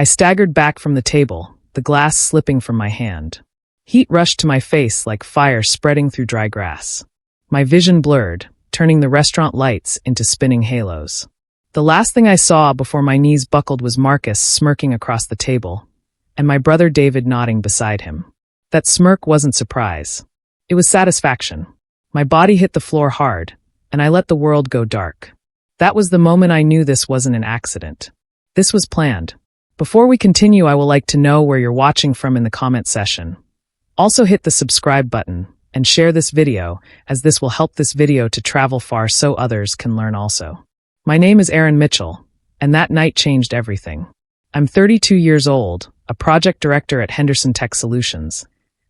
I staggered back from the table, the glass slipping from my hand. Heat rushed to my face like fire spreading through dry grass. My vision blurred, turning the restaurant lights into spinning halos. The last thing I saw before my knees buckled was Marcus smirking across the table, and my brother David nodding beside him. That smirk wasn't surprise. It was satisfaction. My body hit the floor hard, and I let the world go dark. That was the moment I knew this wasn't an accident. This was planned. Before we continue, I would like to know where you're watching from in the comment section. Also hit the subscribe button and share this video, as this will help this video to travel far so others can learn also. My name is Aaron Mitchell, and that night changed everything. I'm 32 years old, a project director at Henderson Tech Solutions,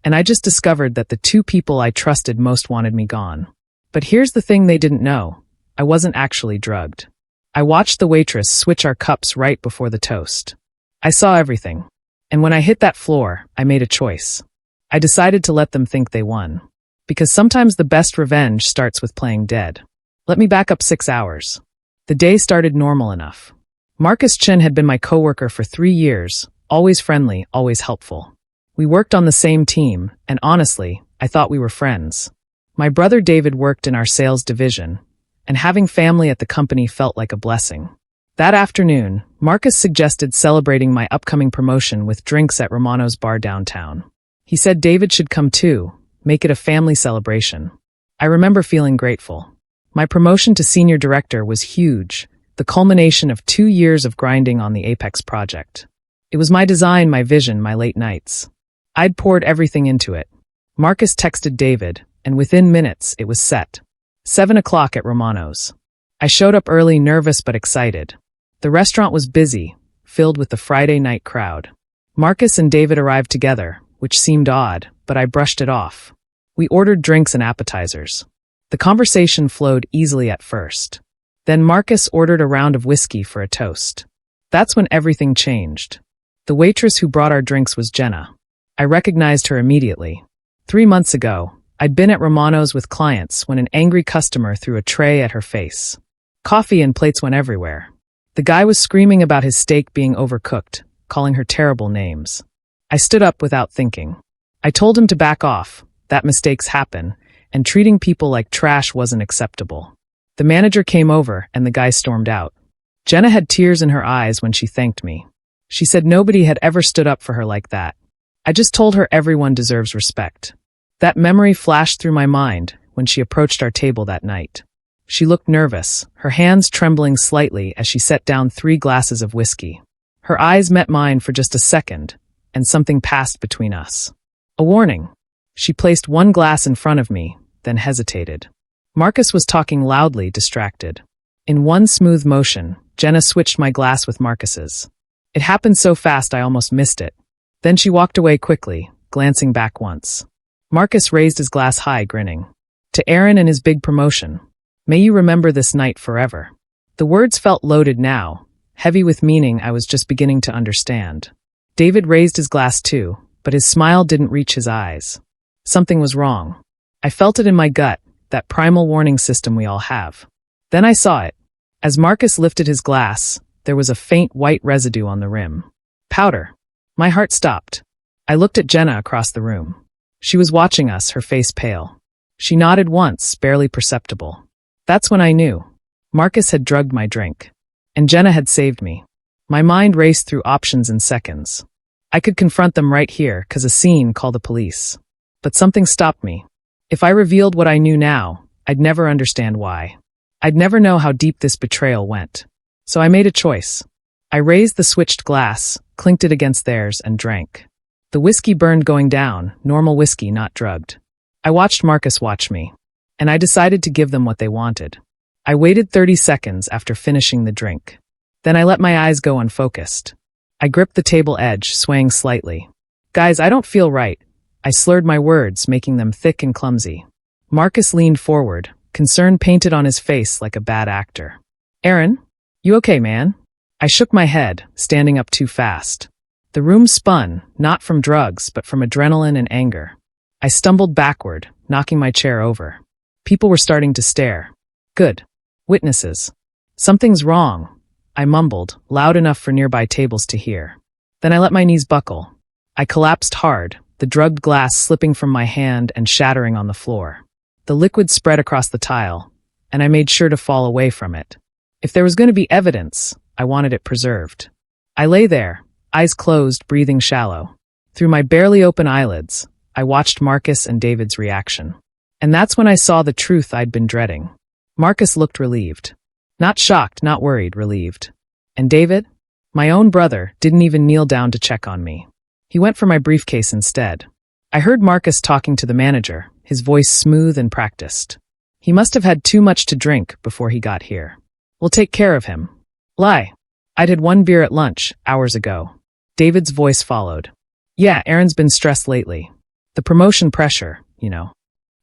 and I just discovered that the two people I trusted most wanted me gone. But here's the thing they didn't know. I wasn't actually drugged. I watched the waitress switch our cups right before the toast. I saw everything. And when I hit that floor, I made a choice. I decided to let them think they won. Because sometimes the best revenge starts with playing dead. Let me back up 6 hours. The day started normal enough. Marcus Chin had been my coworker for 3 years, always friendly, always helpful. We worked on the same team, and honestly, I thought we were friends. My brother David worked in our sales division, and having family at the company felt like a blessing. That afternoon, Marcus suggested celebrating my upcoming promotion with drinks at Romano's bar downtown. He said David should come too, make it a family celebration. I remember feeling grateful. My promotion to senior director was huge, the culmination of 2 years of grinding on the Apex project. It was my design, my vision, my late nights. I'd poured everything into it. Marcus texted David, and within minutes, it was set. 7 o'clock at Romano's. I showed up early, nervous but excited. The restaurant was busy, filled with the Friday night crowd. Marcus and David arrived together, which seemed odd, but I brushed it off. We ordered drinks and appetizers. The conversation flowed easily at first. Then Marcus ordered a round of whiskey for a toast. That's when everything changed. The waitress who brought our drinks was Jenna. I recognized her immediately. 3 months ago, I'd been at Romano's with clients when an angry customer threw a tray at her face. Coffee and plates went everywhere. The guy was screaming about his steak being overcooked, calling her terrible names. I stood up without thinking. I told him to back off, that mistakes happen, and treating people like trash wasn't acceptable. The manager came over and the guy stormed out. Jenna had tears in her eyes when she thanked me. She said nobody had ever stood up for her like that. I just told her everyone deserves respect. That memory flashed through my mind when she approached our table that night. She looked nervous, her hands trembling slightly as she set down 3 glasses of whiskey. Her eyes met mine for just a second, and something passed between us. A warning. She placed 1 glass in front of me, then hesitated. Marcus was talking loudly, distracted. In one smooth motion, Jenna switched my glass with Marcus's. It happened so fast I almost missed it. Then she walked away quickly, glancing back once. Marcus raised his glass high, grinning. To Aaron and his big promotion. May you remember this night forever. The words felt loaded now, heavy with meaning I was just beginning to understand. David raised his glass too, but his smile didn't reach his eyes. Something was wrong. I felt it in my gut, that primal warning system we all have. Then I saw it. As Marcus lifted his glass, there was a faint white residue on the rim. Powder. My heart stopped. I looked at Jenna across the room. She was watching us, her face pale. She nodded once, barely perceptible. That's when I knew. Marcus had drugged my drink. And Jenna had saved me. My mind raced through options in seconds. I could confront them right here, cause a scene, call the police. But something stopped me. If I revealed what I knew now, I'd never understand why. I'd never know how deep this betrayal went. So I made a choice. I raised the switched glass, clinked it against theirs, and drank. The whiskey burned going down, normal whiskey, not drugged. I watched Marcus watch me. And I decided to give them what they wanted. I waited 30 seconds after finishing the drink. Then I let my eyes go unfocused. I gripped the table edge, swaying slightly. Guys, I don't feel right. I slurred my words, making them thick and clumsy. Marcus leaned forward, concern painted on his face like a bad actor. Aaron? You okay, man? I shook my head, standing up too fast. The room spun, not from drugs, but from adrenaline and anger. I stumbled backward, knocking my chair over. People were starting to stare. Good. Witnesses. Something's wrong, I mumbled, loud enough for nearby tables to hear. Then I let my knees buckle. I collapsed hard, the drugged glass slipping from my hand and shattering on the floor. The liquid spread across the tile, and I made sure to fall away from it. If there was going to be evidence, I wanted it preserved. I lay there, eyes closed, breathing shallow. Through my barely open eyelids, I watched Marcus and David's reaction. And that's when I saw the truth I'd been dreading. Marcus looked relieved. Not shocked, not worried, relieved. And David? My own brother didn't even kneel down to check on me. He went for my briefcase instead. I heard Marcus talking to the manager, his voice smooth and practiced. He must have had too much to drink before he got here. We'll take care of him. Lie. I'd had one beer at lunch, hours ago. David's voice followed. Yeah, Aaron's been stressed lately. The promotion pressure, you know.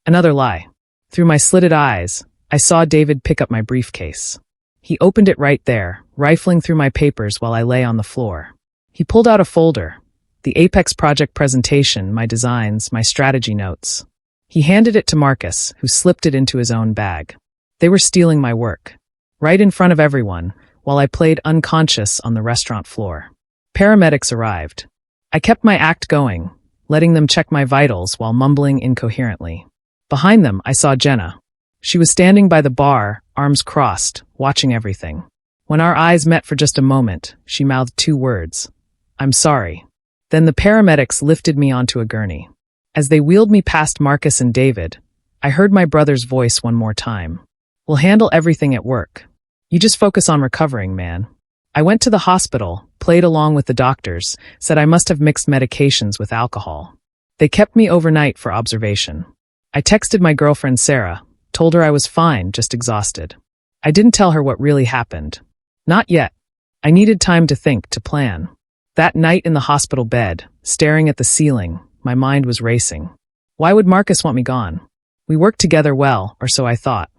Another lie. Through my slitted eyes, I saw David pick up my briefcase. He opened it right there, rifling through my papers while I lay on the floor. He pulled out a folder. The Apex project presentation, my designs, my strategy notes. He handed it to Marcus, who slipped it into his own bag. They were stealing my work. Right in front of everyone, while I played unconscious on the restaurant floor. Paramedics arrived. I kept my act going, letting them check my vitals while mumbling incoherently. Behind them, I saw Jenna. She was standing by the bar, arms crossed, watching everything. When our eyes met for just a moment, she mouthed 2 words. I'm sorry. Then the paramedics lifted me onto a gurney. As they wheeled me past Marcus and David, I heard my brother's voice one more time. We'll handle everything at work. You just focus on recovering, man. I went to the hospital, played along with the doctors, said I must have mixed medications with alcohol. They kept me overnight for observation. I texted my girlfriend Sarah, told her I was fine, just exhausted. I didn't tell her what really happened. Not yet. I needed time to think, to plan. That night in the hospital bed, staring at the ceiling, my mind was racing. Why would Marcus want me gone? We worked together well, or so I thought.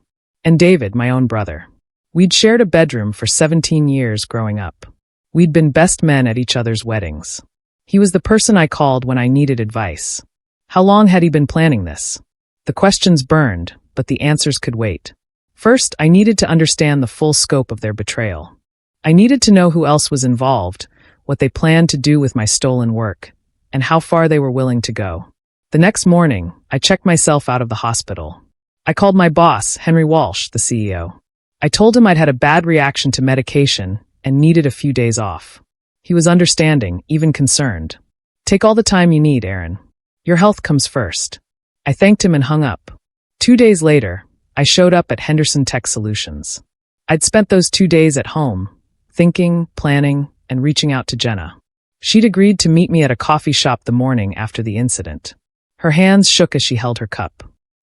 And David, my own brother. We'd shared a bedroom for 17 years growing up. We'd been best men at each other's weddings. He was the person I called when I needed advice. How long had he been planning this? The questions burned, but the answers could wait. First, I needed to understand the full scope of their betrayal. I needed to know who else was involved, what they planned to do with my stolen work, and how far they were willing to go. The next morning, I checked myself out of the hospital. I called my boss, Henry Walsh, the CEO. I told him I'd had a bad reaction to medication and needed a few days off. He was understanding, even concerned. Take all the time you need, Aaron. Your health comes first. I thanked him and hung up. 2 days later, I showed up at Henderson Tech Solutions. I'd spent those 2 days at home, thinking, planning, and reaching out to Jenna. She'd agreed to meet me at a coffee shop the morning after the incident. Her hands shook as she held her cup.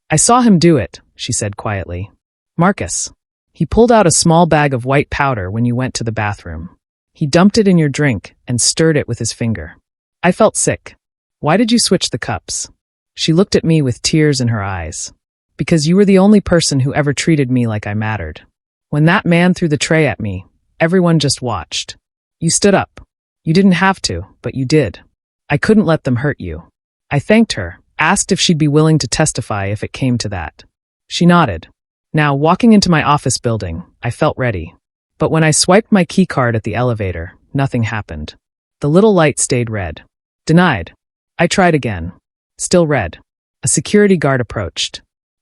I saw him do it, she said quietly. Marcus. He pulled out a small bag of white powder when you went to the bathroom. He dumped it in your drink and stirred it with his finger. I felt sick. Why did you switch the cups? She looked at me with tears in her eyes. Because you were the only person who ever treated me like I mattered. When that man threw the tray at me, everyone just watched. You stood up. You didn't have to, but you did. I couldn't let them hurt you. I thanked her, asked if she'd be willing to testify if it came to that. She nodded. Now, walking into my office building, I felt ready. But when I swiped my keycard at the elevator, nothing happened. The little light stayed red. Denied. I tried again. Still red. A security guard approached.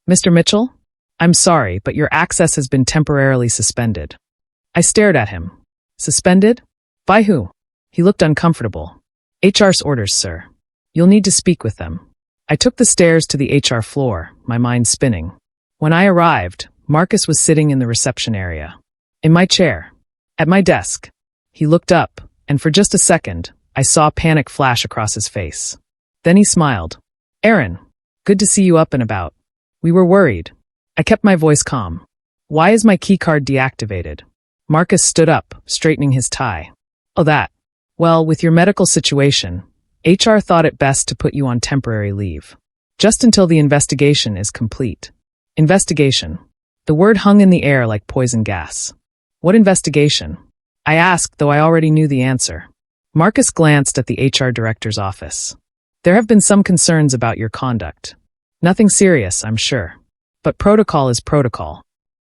Mr. Mitchell? I'm sorry, but your access has been temporarily suspended. I stared at him. Suspended? By who? He looked uncomfortable. HR's orders, sir. You'll need to speak with them. I took the stairs to the HR floor, my mind spinning. When I arrived, Marcus was sitting in the reception area. In my chair. At my desk. He looked up, and for just a second, I saw panic flash across his face. Then he smiled. Aaron, good to see you up and about. We were worried. I kept my voice calm. Why is my keycard deactivated? Marcus stood up, straightening his tie. Oh, that. Well, with your medical situation, HR thought it best to put you on temporary leave. Just until the investigation is complete. Investigation. The word hung in the air like poison gas. What investigation? I asked, though I already knew the answer. Marcus glanced at the HR director's office. There have been some concerns about your conduct. Nothing serious, I'm sure. But protocol is protocol.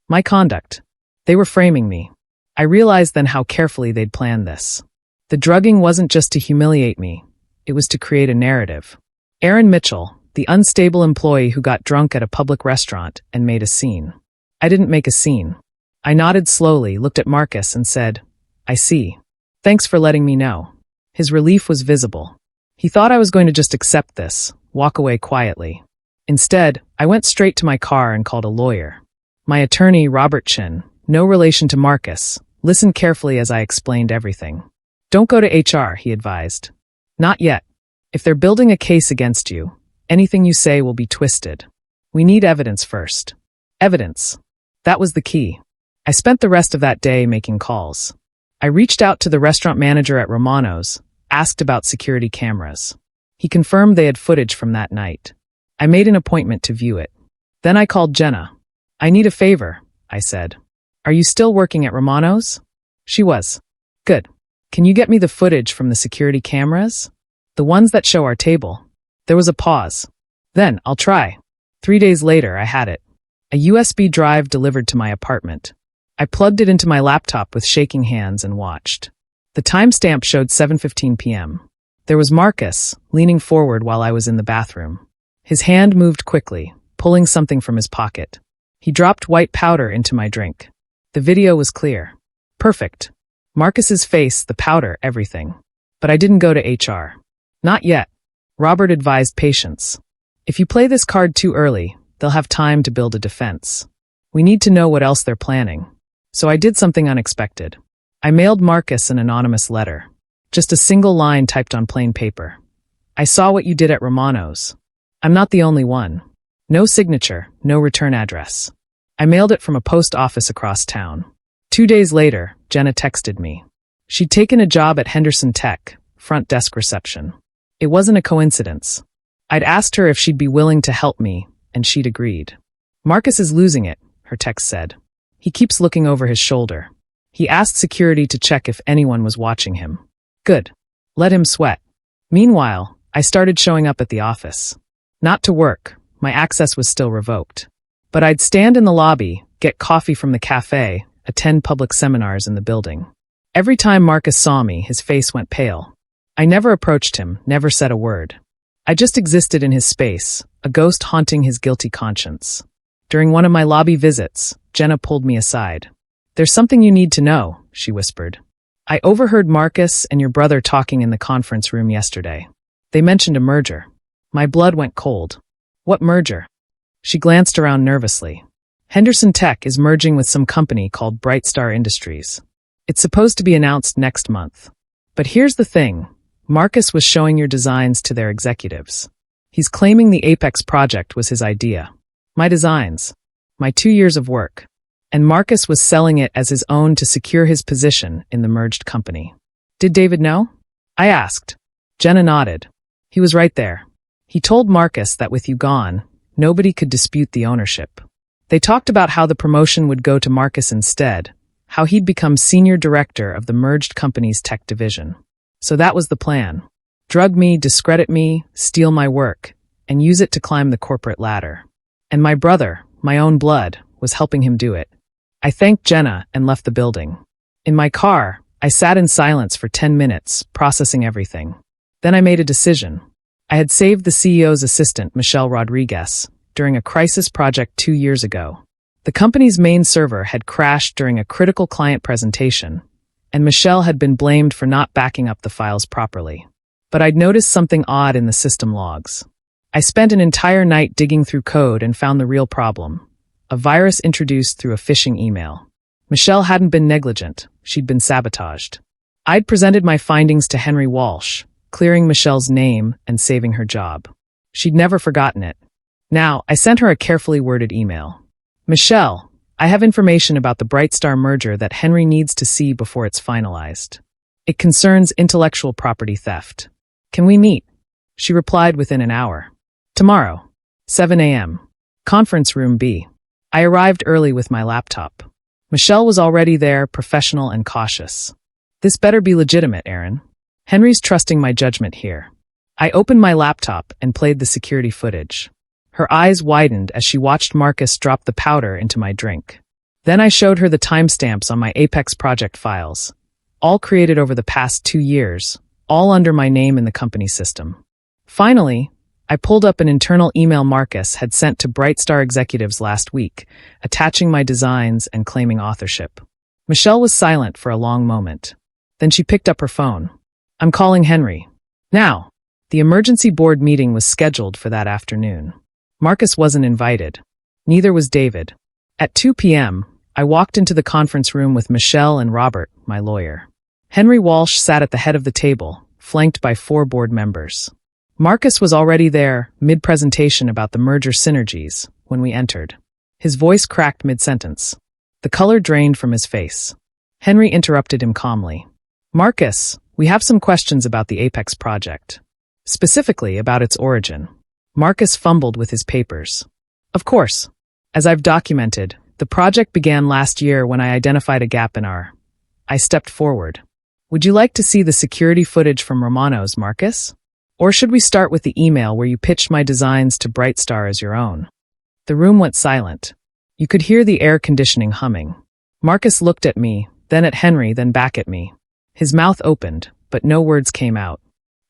My conduct. They were framing me. I realized then how carefully they'd planned this. The drugging wasn't just to humiliate me. It was to create a narrative. Aaron Mitchell, the unstable employee who got drunk at a public restaurant and made a scene. I didn't make a scene. I nodded slowly, looked at Marcus, and said, "I see. Thanks for letting me know." His relief was visible. He thought I was going to just accept this, walk away quietly. Instead, I went straight to my car and called a lawyer. My attorney, Robert Chin, no relation to Marcus, listened carefully as I explained everything. "Don't go to HR," he advised. "Not yet. If they're building a case against you, anything you say will be twisted. We need evidence first." Evidence. That was the key. I spent the rest of that day making calls. I reached out to the restaurant manager at Romano's, asked about security cameras. He confirmed they had footage from that night. I made an appointment to view it. Then I called Jenna. "I need a favor," I said. "Are you still working at Romano's?" She was. "Good. Can you get me the footage from the security cameras? The ones that show our table?" There was a pause. "Then, I'll try." 3 days later, I had it. A USB drive delivered to my apartment. I plugged it into my laptop with shaking hands and watched. The timestamp showed 7:15 p.m. There was Marcus, leaning forward while I was in the bathroom. His hand moved quickly, pulling something from his pocket. He dropped white powder into my drink. The video was clear. Perfect. Marcus's face, the powder, everything. But I didn't go to HR. Not yet. Robert advised patience. If you play this card too early, they'll have time to build a defense. We need to know what else they're planning. So I did something unexpected. I mailed Marcus an anonymous letter. Just a single line typed on plain paper. "I saw what you did at Romano's. I'm not the only one. No signature, no return address." I mailed it from a post office across town. 2 days later, Jenna texted me. She'd taken a job at Henderson Tech, front desk reception. It wasn't a coincidence. I'd asked her if she'd be willing to help me, and she'd agreed. "Marcus is losing it," her text said. "He keeps looking over his shoulder. He asked security to check if anyone was watching him." Good. Let him sweat. Meanwhile, I started showing up at the office. Not to work. My access was still revoked. But I'd stand in the lobby, get coffee from the cafe, attend public seminars in the building. Every time Marcus saw me, his face went pale. I never approached him, never said a word. I just existed in his space, a ghost haunting his guilty conscience. During one of my lobby visits, Jenna pulled me aside. "There's something you need to know," she whispered. "I overheard Marcus and your brother talking in the conference room yesterday. They mentioned a merger." My blood went cold. "What merger?" She glanced around nervously. "Henderson Tech is merging with some company called Brightstar Industries. It's supposed to be announced next month. But here's the thing. Marcus was showing your designs to their executives. He's claiming the Apex project was his idea. My designs. My 2 years of work. And Marcus was selling it as his own to secure his position in the merged company. Did David know? I asked. Jenna nodded. He was right there. He told Marcus that with you gone, nobody could dispute the ownership. They talked about how the promotion would go to Marcus instead, how he'd become senior director of the merged company's tech division. So that was the plan. Drug me, discredit me, steal my work, and use it to climb the corporate ladder. And my brother, my own blood, was helping him do it. I thanked Jenna and left the building. In my car, I sat in silence for 10 minutes, processing everything. Then I made a decision. I had saved the CEO's assistant, Michelle Rodriguez, during a crisis project 2 years ago. The company's main server had crashed during a critical client presentation, and Michelle had been blamed for not backing up the files properly. But I'd noticed something odd in the system logs. I spent an entire night digging through code and found the real problem. A virus introduced through a phishing email. Michelle hadn't been negligent, she'd been sabotaged. I'd presented my findings to Henry Walsh, clearing Michelle's name and saving her job. She'd never forgotten it. Now, I sent her a carefully worded email. Michelle, I have information about the Brightstar merger that Henry needs to see before it's finalized. It concerns intellectual property theft. Can we meet? She replied within an hour. Tomorrow, 7 a.m. Conference room B. I arrived early with my laptop. Michelle was already there, professional and cautious. This better be legitimate, Aaron. Henry's trusting my judgment here. I opened my laptop and played the security footage. Her eyes widened as she watched Marcus drop the powder into my drink. Then I showed her the timestamps on my Apex project files. all created over the past 2 years, all under my name in the company system. Finally, I pulled up an internal email Marcus had sent to Brightstar executives last week, attaching my designs and claiming authorship. Michelle was silent for a long moment. Then she picked up her phone. "I'm calling Henry. Now." The emergency board meeting was scheduled for that afternoon. Marcus wasn't invited. Neither was David. At 2 p.m., I walked into the conference room with Michelle and Robert, my lawyer. Henry Walsh sat at the head of the table, flanked by 4 board members. Marcus was already there, mid-presentation about the merger synergies, when we entered. His voice cracked mid-sentence. The color drained from his face. Henry interrupted him calmly. "Marcus, we have some questions about the Apex project. Specifically about its origin." Marcus fumbled with his papers. "Of course. As I've documented, the project began last year when I identified a gap in I stepped forward. Would you like to see the security footage from Romano's, Marcus? Or should we start with the email where you pitched my designs to Brightstar as your own?" The room went silent. You could hear the air conditioning humming. Marcus looked at me, then at Henry, then back at me. His mouth opened, but no words came out.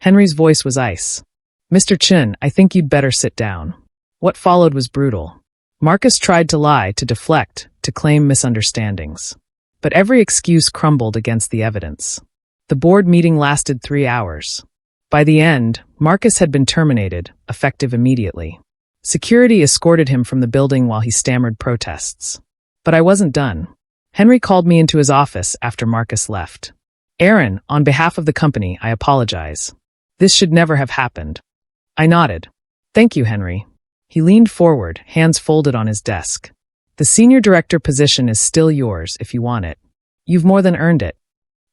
Henry's voice was ice. "Mr. Chin, I think you'd better sit down." What followed was brutal. Marcus tried to lie, to deflect, to claim misunderstandings. But every excuse crumbled against the evidence. The board meeting lasted 3 hours. By the end, Marcus had been terminated, effective immediately. Security escorted him from the building while he stammered protests. But I wasn't done. Henry called me into his office after Marcus left. "Aaron, on behalf of the company, I apologize. This should never have happened." I nodded. "Thank you, Henry." He leaned forward, hands folded on his desk. "The senior director position is still yours if you want it. You've more than earned it."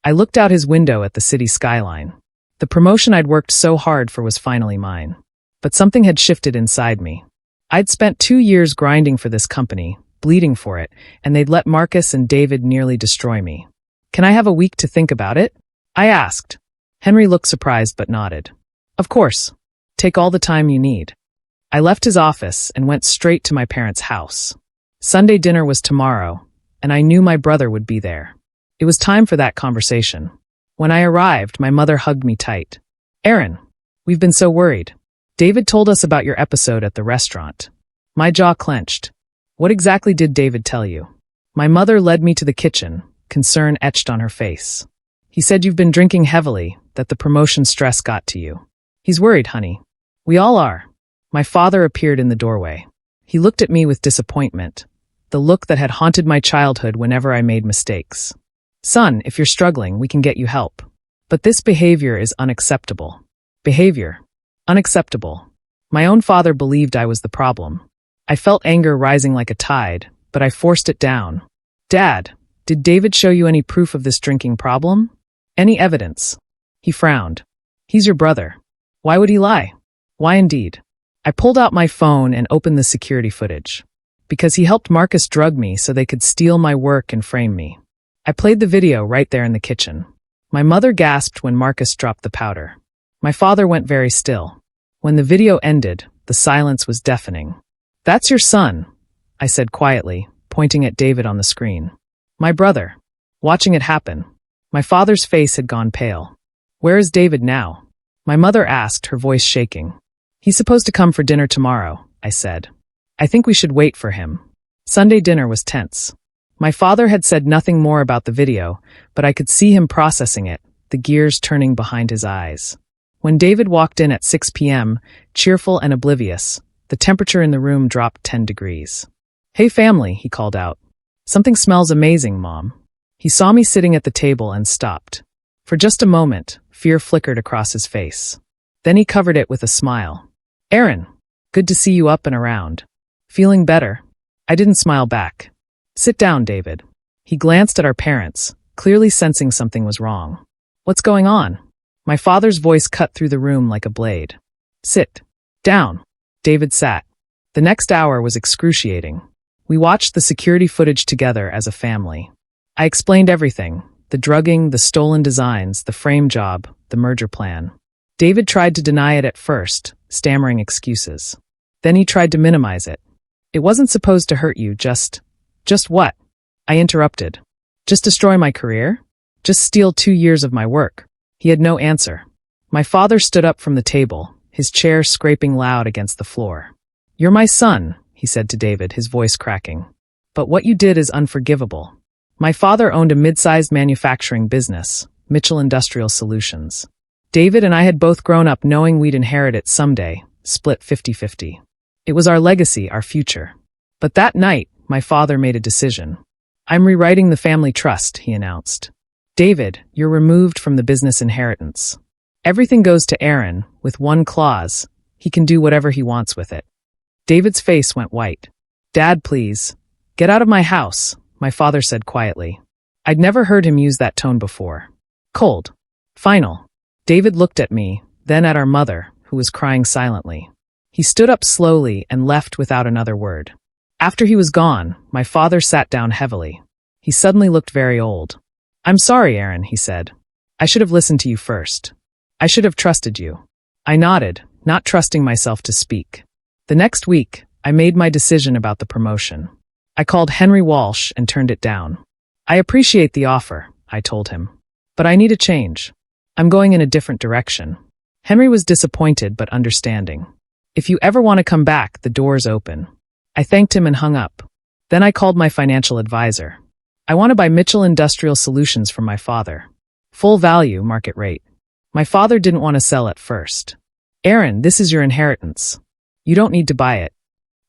I looked out his window at the city skyline. The promotion I'd worked so hard for was finally mine. But something had shifted inside me. I'd spent 2 years grinding for this company, bleeding for it, and they'd let Marcus and David nearly destroy me. "Can I have a week to think about it?" I asked. Henry looked surprised but nodded. "Of course. Take all the time you need." I left his office and went straight to my parents' house. Sunday dinner was tomorrow, and I knew my brother would be there. It was time for that conversation. When I arrived, my mother hugged me tight. "Aaron, we've been so worried. David told us about your episode at the restaurant." My jaw clenched. "What exactly did David tell you?" My mother led me to the kitchen, concern etched on her face. "He said you've been drinking heavily, that the promotion stress got to you. He's worried, honey. We all are." My father appeared in the doorway. He looked at me with disappointment, the look that had haunted my childhood whenever I made mistakes. "Son, if you're struggling, we can get you help. But this behavior is unacceptable." Behavior. Unacceptable. My own father believed I was the problem. I felt anger rising like a tide, but I forced it down. "Dad, did David show you any proof of this drinking problem? Any evidence?" He frowned. "He's your brother. Why would he lie?" "Why indeed?" I pulled out my phone and opened the security footage. Because he helped Marcus drug me so they could steal my work and frame me. I played the video right there in the kitchen. My mother gasped when Marcus dropped the powder. My father went very still. When the video ended, the silence was deafening. "That's your son," I said quietly, pointing at David on the screen. "My brother." Watching it happen, my father's face had gone pale. "Where is David now?" My mother asked, her voice shaking. "He's supposed to come for dinner tomorrow," I said. "I think we should wait for him." Sunday dinner was tense. My father had said nothing more about the video, but I could see him processing it, the gears turning behind his eyes. When David walked in at 6 p.m., cheerful and oblivious, the temperature in the room dropped 10 degrees. "Hey family," he called out. "Something smells amazing, Mom." He saw me sitting at the table and stopped. For just a moment, fear flickered across his face. Then he covered it with a smile. "Aaron, good to see you up and around. Feeling better?" I didn't smile back. "Sit down, David." He glanced at our parents, clearly sensing something was wrong. "What's going on?" My father's voice cut through the room like a blade. "Sit down." David sat. The next hour was excruciating. We watched the security footage together as a family. I explained everything: the drugging, the stolen designs, the frame job, the merger plan. David tried to deny it at first, stammering excuses. Then he tried to minimize it. "It wasn't supposed to hurt you, just what?" I interrupted. "Just destroy my career?" Just steal 2 years of my work. He had no answer. My father stood up from the table, his chair scraping loud against the floor. You're my son, he said to David, his voice cracking. But what you did is unforgivable. My father owned a mid-sized manufacturing business, Mitchell Industrial Solutions. David and I had both grown up knowing we'd inherit it someday, split 50-50. It was our legacy, our future. But that night, my father made a decision. I'm rewriting the family trust, he announced. David, you're removed from the business inheritance. Everything goes to Aaron, with one clause. He can do whatever he wants with it. David's face went white. Dad, please. Get out of my house, my father said quietly. I'd never heard him use that tone before. Cold. Final. David looked at me, then at our mother, who was crying silently. He stood up slowly and left without another word. After he was gone, my father sat down heavily. He suddenly looked very old. I'm sorry, Aaron, he said. I should have listened to you first. I should have trusted you. I nodded, not trusting myself to speak. The next week, I made my decision about the promotion. I called Henry Walsh and turned it down. I appreciate the offer, I told him. But I need a change. I'm going in a different direction. Henry was disappointed but understanding. If you ever want to come back, the door's open. I thanked him and hung up. Then I called my financial advisor. I want to buy Mitchell Industrial Solutions from my father. Full value, market rate. My father didn't want to sell at first. Aaron, this is your inheritance. You don't need to buy it.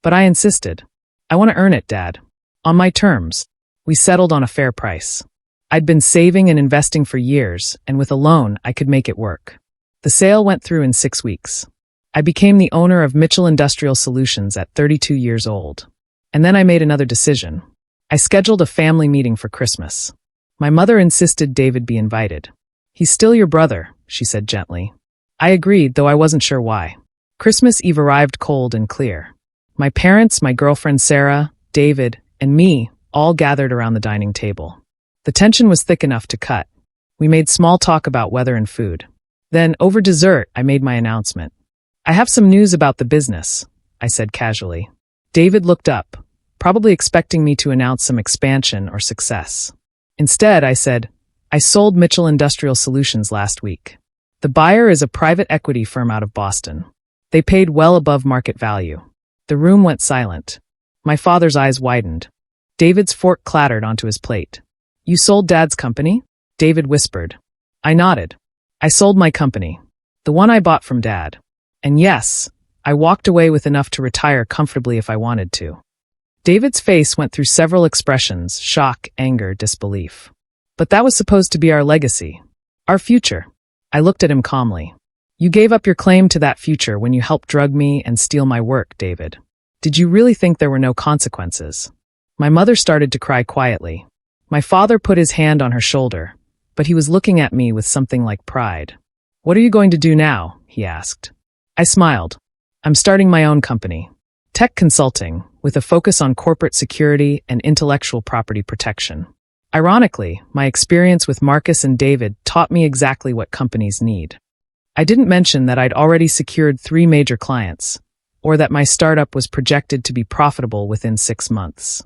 But I insisted. I want to earn it, Dad. On my terms. We settled on a fair price. I'd been saving and investing for years, and with a loan, I could make it work. The sale went through in 6 weeks. I became the owner of Mitchell Industrial Solutions at 32 years old. And then I made another decision. I scheduled a family meeting for Christmas. My mother insisted David be invited. He's still your brother, she said gently. I agreed, though I wasn't sure why. Christmas Eve arrived cold and clear. My parents, my girlfriend Sarah, David, and me all gathered around the dining table. The tension was thick enough to cut. We made small talk about weather and food. Then, over dessert, I made my announcement. I have some news about the business, I said casually. David looked up, probably expecting me to announce some expansion or success. Instead, I said, I sold Mitchell Industrial Solutions last week. The buyer is a private equity firm out of Boston. They paid well above market value. The room went silent. My father's eyes widened. David's fork clattered onto his plate. You sold Dad's company? David whispered. I nodded. I sold my company. The one I bought from Dad. And yes, I walked away with enough to retire comfortably if I wanted to. David's face went through several expressions: shock, anger, disbelief. But that was supposed to be our legacy. Our future. I looked at him calmly. You gave up your claim to that future when you helped drug me and steal my work, David. Did you really think there were no consequences? My mother started to cry quietly. My father put his hand on her shoulder, but he was looking at me with something like pride. What are you going to do now? He asked. I smiled. I'm starting my own company. Tech consulting, with a focus on corporate security and intellectual property protection. Ironically, my experience with Marcus and David taught me exactly what companies need. I didn't mention that I'd already secured 3 major clients, or that my startup was projected to be profitable within 6 months.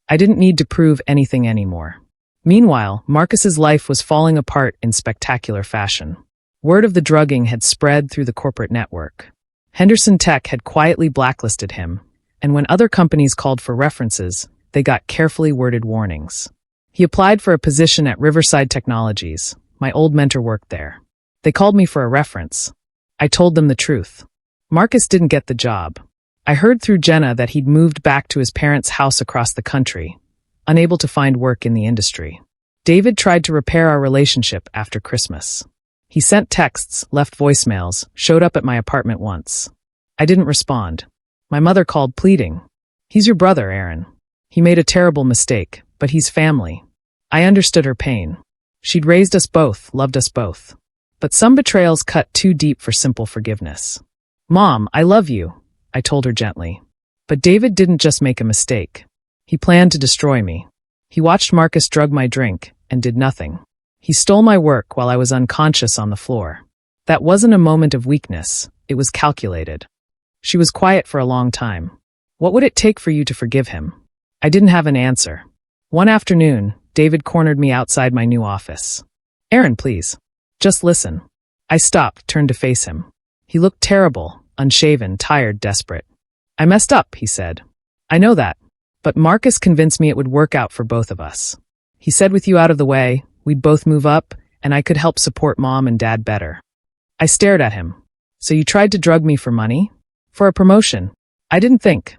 I didn't need to prove anything anymore. Meanwhile, Marcus's life was falling apart in spectacular fashion. Word of the drugging had spread through the corporate network. Henderson Tech had quietly blacklisted him, and when other companies called for references, they got carefully worded warnings. He applied for a position at Riverside Technologies. My old mentor worked there. They called me for a reference. I told them the truth. Marcus didn't get the job. I heard through Jenna that he'd moved back to his parents' house across the country, unable to find work in the industry. David tried to repair our relationship after Christmas. He sent texts, left voicemails, showed up at my apartment once. I didn't respond. My mother called pleading. He's your brother, Aaron. He made a terrible mistake, but he's family. I understood her pain. She'd raised us both, loved us both. But some betrayals cut too deep for simple forgiveness. Mom, I love you, I told her gently. But David didn't just make a mistake. He planned to destroy me. He watched Marcus drug my drink and did nothing. He stole my work while I was unconscious on the floor. That wasn't a moment of weakness. It was calculated. She was quiet for a long time. What would it take for you to forgive him? I didn't have an answer. One afternoon, David cornered me outside my new office. Aaron, please. Just listen. I stopped, turned to face him. He looked terrible, unshaven, tired, desperate. I messed up, he said. I know that. But Marcus convinced me it would work out for both of us. He said with you out of the way, we'd both move up, and I could help support Mom and Dad better. I stared at him. So you tried to drug me for money? For a promotion? I didn't think.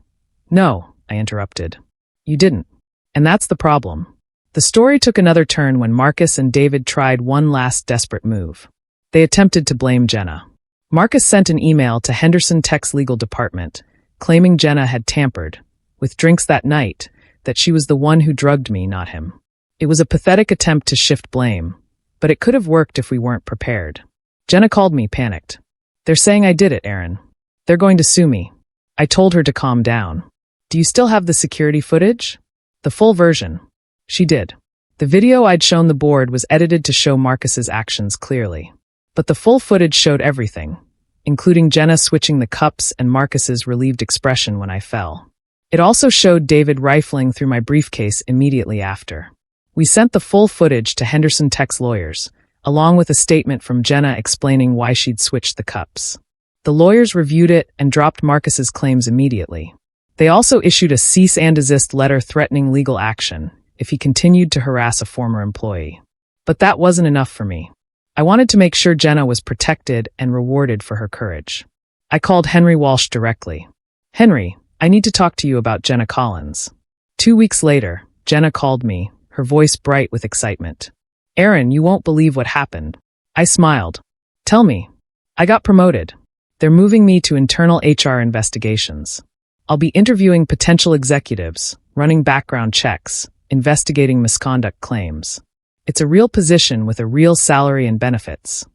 No, I interrupted. You didn't. And that's the problem. The story took another turn when Marcus and David tried one last desperate move. They attempted to blame Jenna. Marcus sent an email to Henderson Tech's legal department, claiming Jenna had tampered with drinks that night, that she was the one who drugged me, not him. It was a pathetic attempt to shift blame, but it could have worked if we weren't prepared. Jenna called me, panicked. They're saying I did it, Aaron. They're going to sue me. I told her to calm down. Do you still have the security footage? The full version. She did. The video I'd shown the board was edited to show Marcus's actions clearly. But the full footage showed everything, including Jenna switching the cups and Marcus's relieved expression when I fell. It also showed David rifling through my briefcase immediately after. We sent the full footage to Henderson Tech's lawyers, along with a statement from Jenna explaining why she'd switched the cups. The lawyers reviewed it and dropped Marcus's claims immediately. They also issued a cease and desist letter threatening legal action if he continued to harass a former employee. But that wasn't enough for me. I wanted to make sure Jenna was protected and rewarded for her courage. I called Henry Walsh directly. Henry, I need to talk to you about Jenna Collins. 2 weeks later, Jenna called me, her voice bright with excitement. Aaron, you won't believe what happened. I smiled. Tell me. I got promoted. They're moving me to internal HR investigations. I'll be interviewing potential executives, running background checks, investigating misconduct claims. It's a real position with a real salary and benefits.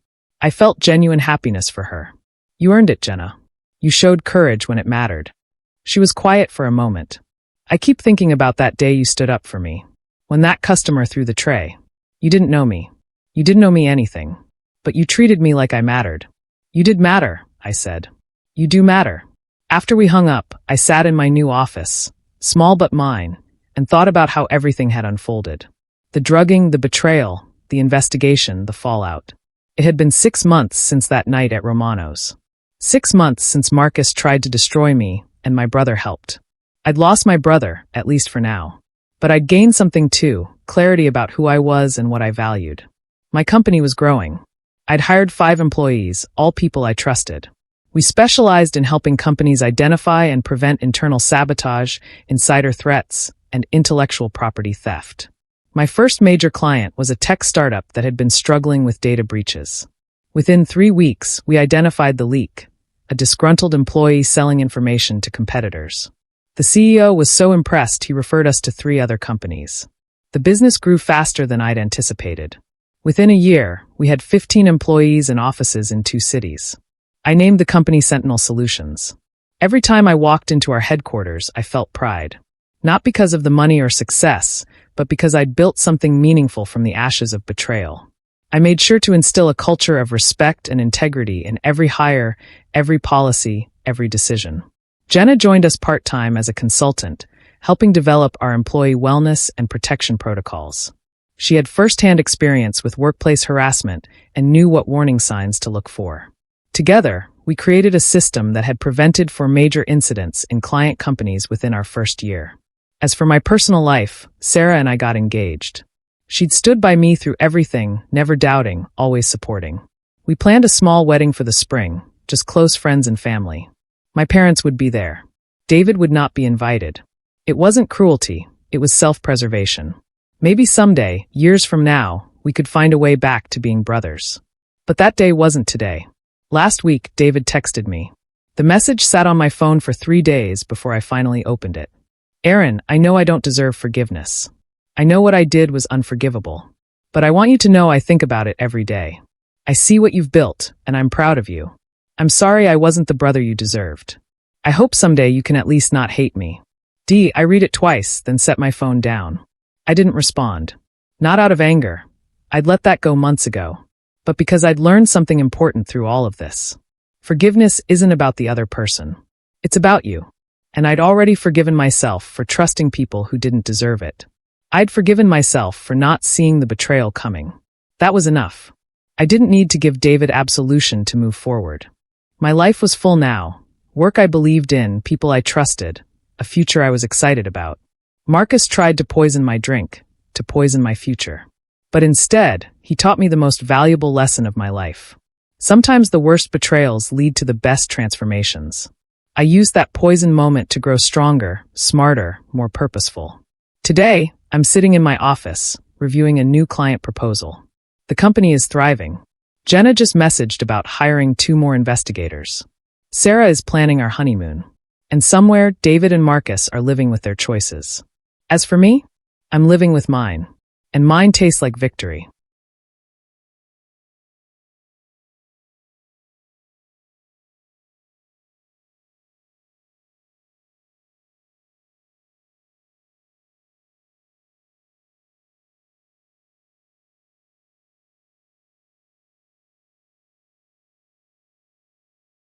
I felt genuine happiness for her. You earned it, Jenna. You showed courage when it mattered. She was quiet for a moment. I keep thinking about that day you stood up for me. When that customer threw the tray. You didn't know me. You didn't know me anything. But you treated me like I mattered. You did matter, I said. You do matter. After we hung up, I sat in my new office, small but mine, and thought about how everything had unfolded. The drugging, the betrayal, the investigation, the fallout. It had been 6 months since that night at Romano's. 6 months since Marcus tried to destroy me, and my brother helped. I'd lost my brother, at least for now. But I'd gained something too, clarity about who I was and what I valued. My company was growing. I'd hired 5 employees, all people I trusted. We specialized in helping companies identify and prevent internal sabotage, insider threats, and intellectual property theft. My first major client was a tech startup that had been struggling with data breaches. Within 3 weeks, we identified the leak, a disgruntled employee selling information to competitors. The CEO was so impressed he referred us to 3 other companies. The business grew faster than I'd anticipated. Within a year, we had 15 employees and offices in 2 cities. I named the company Sentinel Solutions. Every time I walked into our headquarters, I felt pride. Not because of the money or success, but because I'd built something meaningful from the ashes of betrayal. I made sure to instill a culture of respect and integrity in every hire, every policy, every decision. Jenna joined us part-time as a consultant, helping develop our employee wellness and protection protocols. She had first-hand experience with workplace harassment and knew what warning signs to look for. Together, we created a system that had prevented for major incidents in client companies within our first year. As for my personal life, Sarah and I got engaged. She'd stood by me through everything, never doubting, always supporting. We planned a small wedding for the spring, just close friends and family. My parents would be there. David would not be invited. It wasn't cruelty, it was self-preservation. Maybe someday, years from now, we could find a way back to being brothers. But that day wasn't today. Last week, David texted me. The message sat on my phone for 3 days before I finally opened it. Aaron, I know I don't deserve forgiveness. I know what I did was unforgivable. But I want you to know I think about it every day. I see what you've built, and I'm proud of you. I'm sorry I wasn't the brother you deserved. I hope someday you can at least not hate me. I read it twice, then set my phone down. I didn't respond. Not out of anger. I'd let that go months ago. But because I'd learned something important through all of this. Forgiveness isn't about the other person. It's about you. And I'd already forgiven myself for trusting people who didn't deserve it. I'd forgiven myself for not seeing the betrayal coming. That was enough. I didn't need to give David absolution to move forward. My life was full now. Work I believed in, people I trusted, a future I was excited about. Marcus tried to poison my drink, to poison my future. But instead, he taught me the most valuable lesson of my life. Sometimes the worst betrayals lead to the best transformations. I used that poison moment to grow stronger, smarter, more purposeful. Today, I'm sitting in my office, reviewing a new client proposal. The company is thriving. Jenna just messaged about hiring 2 more investigators. Sarah is planning our honeymoon. And somewhere, David and Marcus are living with their choices. As for me, I'm living with mine. And mine tastes like victory.